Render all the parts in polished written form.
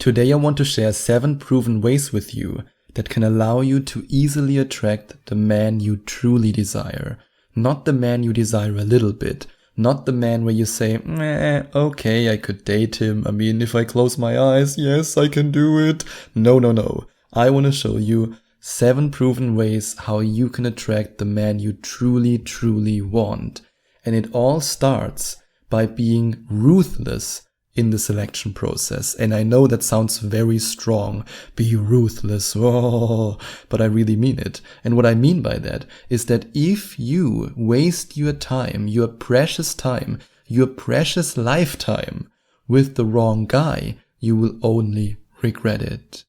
Today I want to share 7 proven ways with you that can allow you to easily attract the man you truly desire. Not the man you desire a little bit. Not the man where you say, okay, I could date him. I mean, if I close my eyes, yes, I can do it. No. I want to show you 7 proven ways how you can attract the man you truly want. And it all starts by being ruthless in the selection process. And I know that sounds very strong. Be ruthless. But I really mean it. And what I mean by that is that if you waste your time, your precious lifetime with the wrong guy, you will only regret it.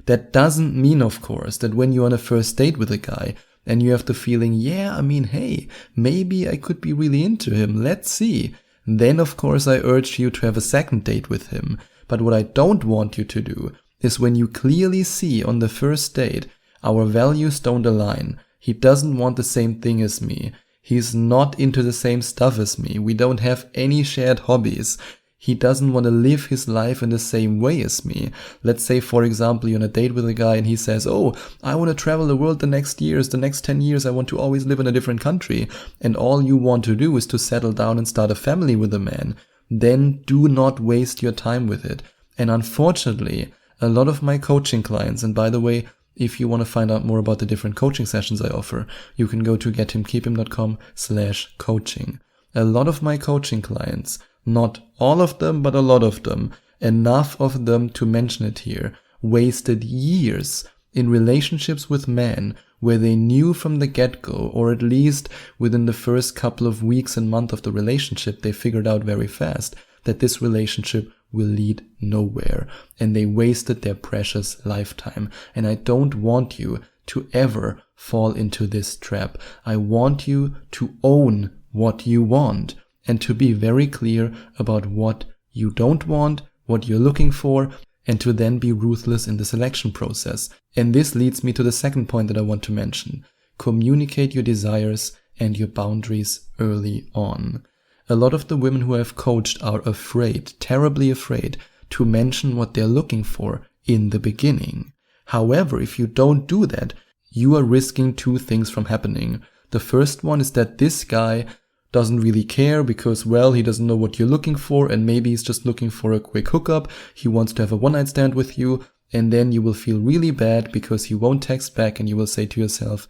That doesn't mean, of course, that when you're on a first date with a guy and you have the feeling, hey, maybe I could be really into him. Let's see. Then, of course, I urge you to have a second date with him. But what I don't want you to do is when you clearly see on the first date, our values don't align. He doesn't want the same thing as me. He's not into the same stuff as me. We don't have any shared hobbies. He doesn't want to live his life in the same way as me. Let's say, for example, you're on a date with a guy and he says, I want to travel the world the next 10 years, I want to always live in a different country. And all you want to do is to settle down and start a family with a man. Then do not waste your time with it. And unfortunately, a lot of my coaching clients, and by the way, if you want to find out more about the different coaching sessions I offer, you can go to gethimkeephim.com/coaching. A lot of my coaching clients, not all of them, but a lot of them, enough of them to mention it here, wasted years in relationships with men where they knew from the get-go, or at least within the first couple of weeks and months of the relationship, they figured out very fast that this relationship will lead nowhere. And they wasted their precious lifetime. And I don't want you to ever fall into this trap. I want you to own what you want, and to be very clear about what you don't want, what you're looking for, and to then be ruthless in the selection process. And this leads me to the second point that I want to mention. Communicate your desires and your boundaries early on. A lot of the women who I've coached are afraid, terribly afraid, to mention what they're looking for in the beginning. However, if you don't do that, you are risking 2 things from happening. The first one is that this guy doesn't really care because, he doesn't know what you're looking for, and maybe he's just looking for a quick hookup. He wants to have a one-night stand with you, and then you will feel really bad because he won't text back and you will say to yourself,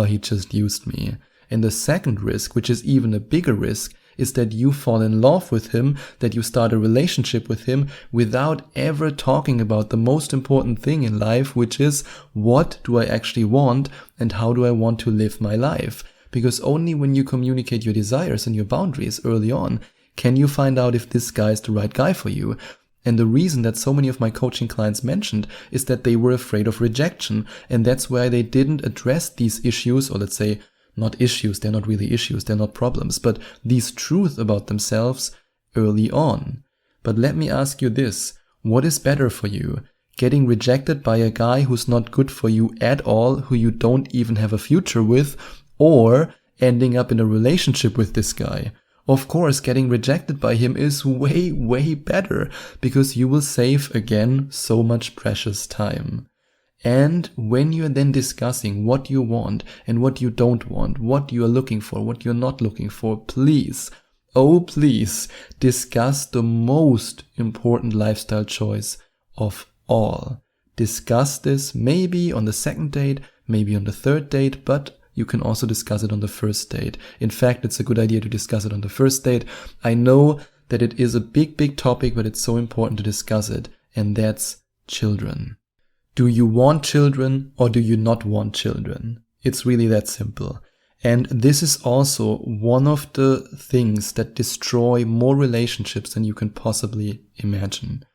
he just used me. And the second risk, which is even a bigger risk, is that you fall in love with him, that you start a relationship with him without ever talking about the most important thing in life, which is, what do I actually want and how do I want to live my life? Because only when you communicate your desires and your boundaries early on can you find out if this guy is the right guy for you. And the reason that so many of my coaching clients mentioned is that they were afraid of rejection, and that's why they didn't address these issues, or let's say not issues, they're not really issues, they're not problems, but these truths about themselves early on. But let me ask you this, what is better for you? Getting rejected by a guy who's not good for you at all, who you don't even have a future with, or ending up in a relationship with this guy? Of course, getting rejected by him is way better, because you will save, again, so much precious time. And when you're then discussing what you want and what you don't want, what you're looking for, what you're not looking for, please discuss the most important lifestyle choice of all. Discuss this maybe on the second date, maybe on the third date, but you can also discuss it on the first date. In fact, it's a good idea to discuss it on the first date. I know that it is a big topic, but it's so important to discuss it, and that's children. Do you want children or do you not want children? It's really that simple. And this is also one of the things that destroy more relationships than you can possibly imagine.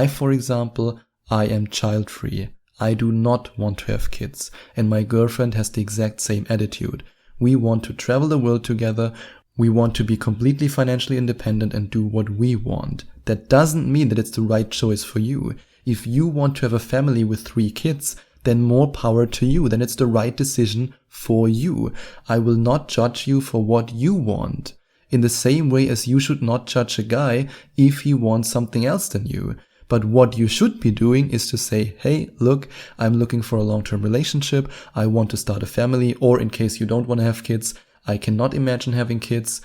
For example, I am child-free. I do not want to have kids, and my girlfriend has the exact same attitude. We want to travel the world together, we want to be completely financially independent and do what we want. That doesn't mean that it's the right choice for you. If you want to have a family with 3 kids, then more power to you, then it's the right decision for you. I will not judge you for what you want, in the same way as you should not judge a guy if he wants something else than you. But what you should be doing is to say, hey, look, I'm looking for a long-term relationship. I want to start a family. Or in case you don't want to have kids, I cannot imagine having kids.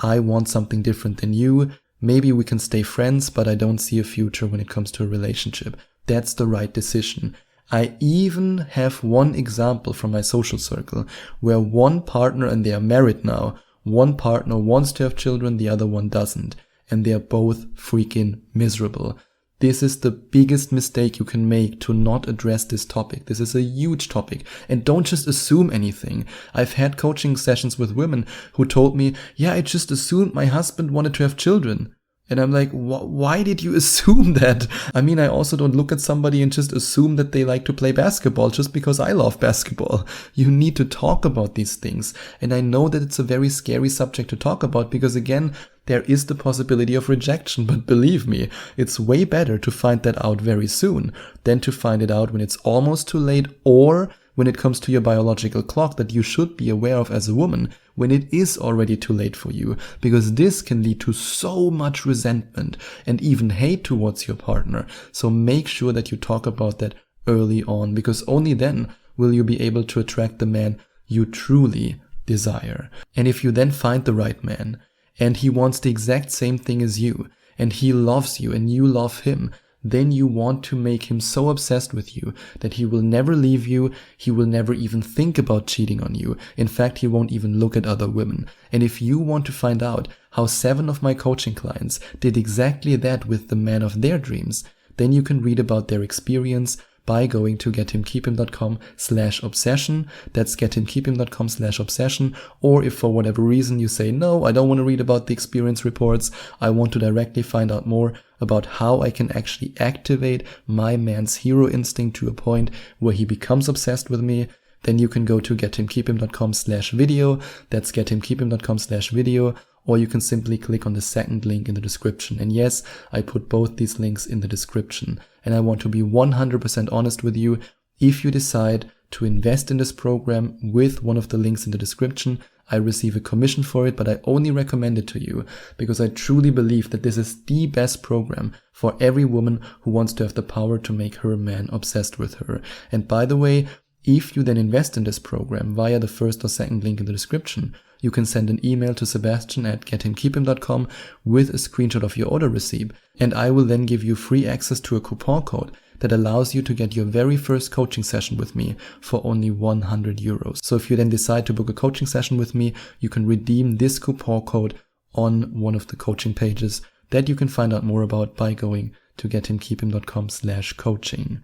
I want something different than you. Maybe we can stay friends, but I don't see a future when it comes to a relationship. That's the right decision. I even have one example from my social circle where one partner, and they are married now, one partner wants to have children, the other one doesn't. And they are both freaking miserable. This is the biggest mistake you can make to not address this topic. This is a huge topic. And don't just assume anything. I've had coaching sessions with women who told me, yeah, I just assumed my husband wanted to have children. And I'm like, why did you assume that? I mean, I also don't look at somebody and just assume that they like to play basketball just because I love basketball. You need to talk about these things. And I know that it's a very scary subject to talk about because, again, there is the possibility of rejection. But believe me, it's way better to find that out very soon than to find it out when it's almost too late, or when it comes to your biological clock that you should be aware of as a woman when it is already too late for you, because this can lead to so much resentment and even hate towards your partner. So make sure that you talk about that early on, because only then will you be able to attract the man you truly desire. And if you then find the right man and he wants the exact same thing as you, and he loves you and you love him, then you want to make him so obsessed with you that he will never leave you. He will never even think about cheating on you. In fact, he won't even look at other women. And if you want to find out how 7 of my coaching clients did exactly that with the man of their dreams, then you can read about their experience by going to gethimkeephim.com/obsession. That's gethimkeephim.com/obsession. Or if for whatever reason you say, no, I don't want to read about the experience reports, I want to directly find out more about how I can actually activate my man's hero instinct to a point where he becomes obsessed with me, then you can go to gethimkeephim.com/video. That's gethimkeephim.com/video. Or you can simply click on the second link in the description. And yes, I put both these links in the description. And I want to be 100% honest with you. If you decide to invest in this program with one of the links in the description, I receive a commission for it, but I only recommend it to you because I truly believe that this is the best program for every woman who wants to have the power to make her man obsessed with her. And by the way, if you then invest in this program via the first or second link in the description, you can send an email to Sebastian@gethimkeephim.com with a screenshot of your order receipt, and I will then give you free access to a coupon code that allows you to get your very first coaching session with me for only 100 euros. So if you then decide to book a coaching session with me, you can redeem this coupon code on one of the coaching pages that you can find out more about by going to gethimkeephim.com/coaching.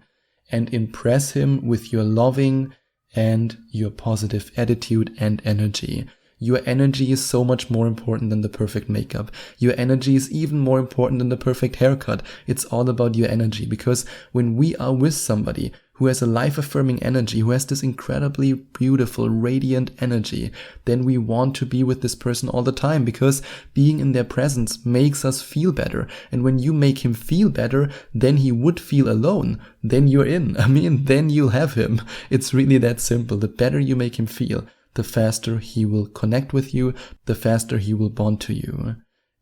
And impress him with your loving and your positive attitude and energy. Your energy is so much more important than the perfect makeup. Your energy is even more important than the perfect haircut. It's all about your energy, because when we are with somebody who has a life-affirming energy, who has this incredibly beautiful, radiant energy, then we want to be with this person all the time, because being in their presence makes us feel better. And when you make him feel better, then he would feel alone. Then you're in. I mean, then you'll have him. It's really that simple. The better you make him feel, the faster he will connect with you, the faster he will bond to you.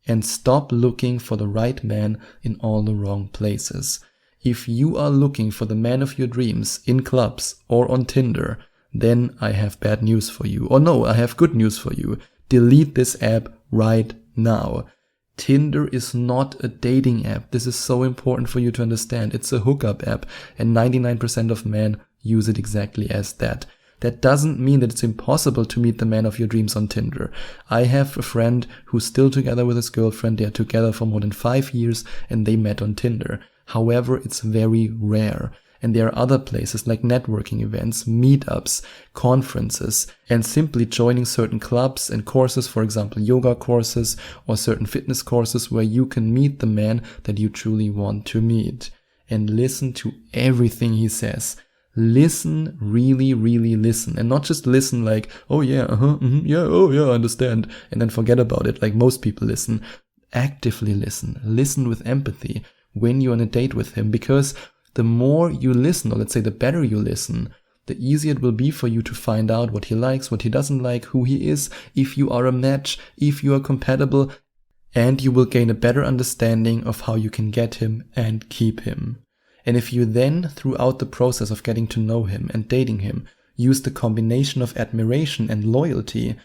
And stop looking for the right man in all the wrong places. If you are looking for the man of your dreams in clubs or on Tinder, then I have bad news for you. Or no, I have good news for you. Delete this app right now. Tinder is not a dating app. This is so important for you to understand. It's a hookup app, and 99% of men use it exactly as that. That doesn't mean that it's impossible to meet the man of your dreams on Tinder. I have a friend who's still together with his girlfriend. They are together for more than 5 years and they met on Tinder. However, it's very rare. And there are other places like networking events, meetups, conferences, and simply joining certain clubs and courses, for example, yoga courses or certain fitness courses, where you can meet the man that you truly want to meet. And listen to everything he says. Listen, really, really listen. And not just listen like, oh yeah, yeah, oh yeah, I understand, and then forget about it like most people listen. Actively listen. Listen with empathy when you're on a date with him, because the more you listen, or let's say the better you listen, the easier it will be for you to find out what he likes, what he doesn't like, who he is, if you are a match, if you are compatible. and you will gain a better understanding of how you can get him and keep him. And if you then, throughout the process of getting to know him and dating him, use the combination of admiration and loyalty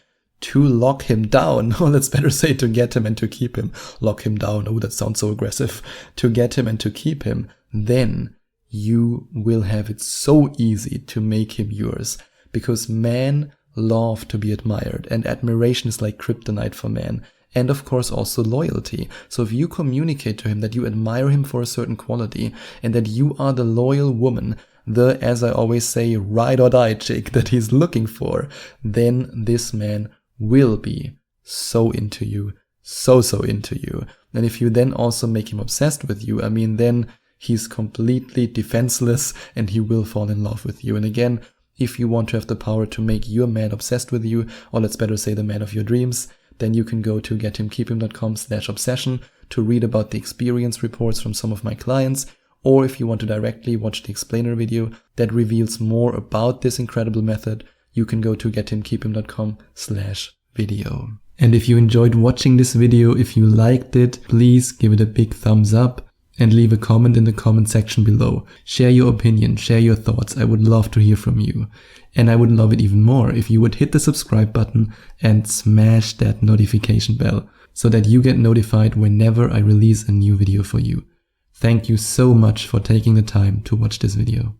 to lock him down, or let's better say to get him and to keep him. Lock him down, oh, that sounds so aggressive. To get him and to keep him, then you will have it so easy to make him yours. Because men love to be admired, and admiration is like kryptonite for men. And of course also loyalty. So if you communicate to him that you admire him for a certain quality, and that you are the loyal woman, the, as I always say, ride or die chick that he's looking for, then this man will be so into you, so into you. And if you then also make him obsessed with you, I mean, then he's completely defenseless and he will fall in love with you. And again, if you want to have the power to make your man obsessed with you, or let's better say the man of your dreams, then you can go to gethimkeephim.com/obsession to read about the experience reports from some of my clients. Or if you want to directly watch the explainer video that reveals more about this incredible method, you can go to gethimkeephim.com/video. And if you enjoyed watching this video, if you liked it, please give it a big thumbs up and leave a comment in the comment section below. Share your opinion, share your thoughts. I would love to hear from you. And I would love it even more if you would hit the subscribe button and smash that notification bell so that you get notified whenever I release a new video for you. Thank you so much for taking the time to watch this video.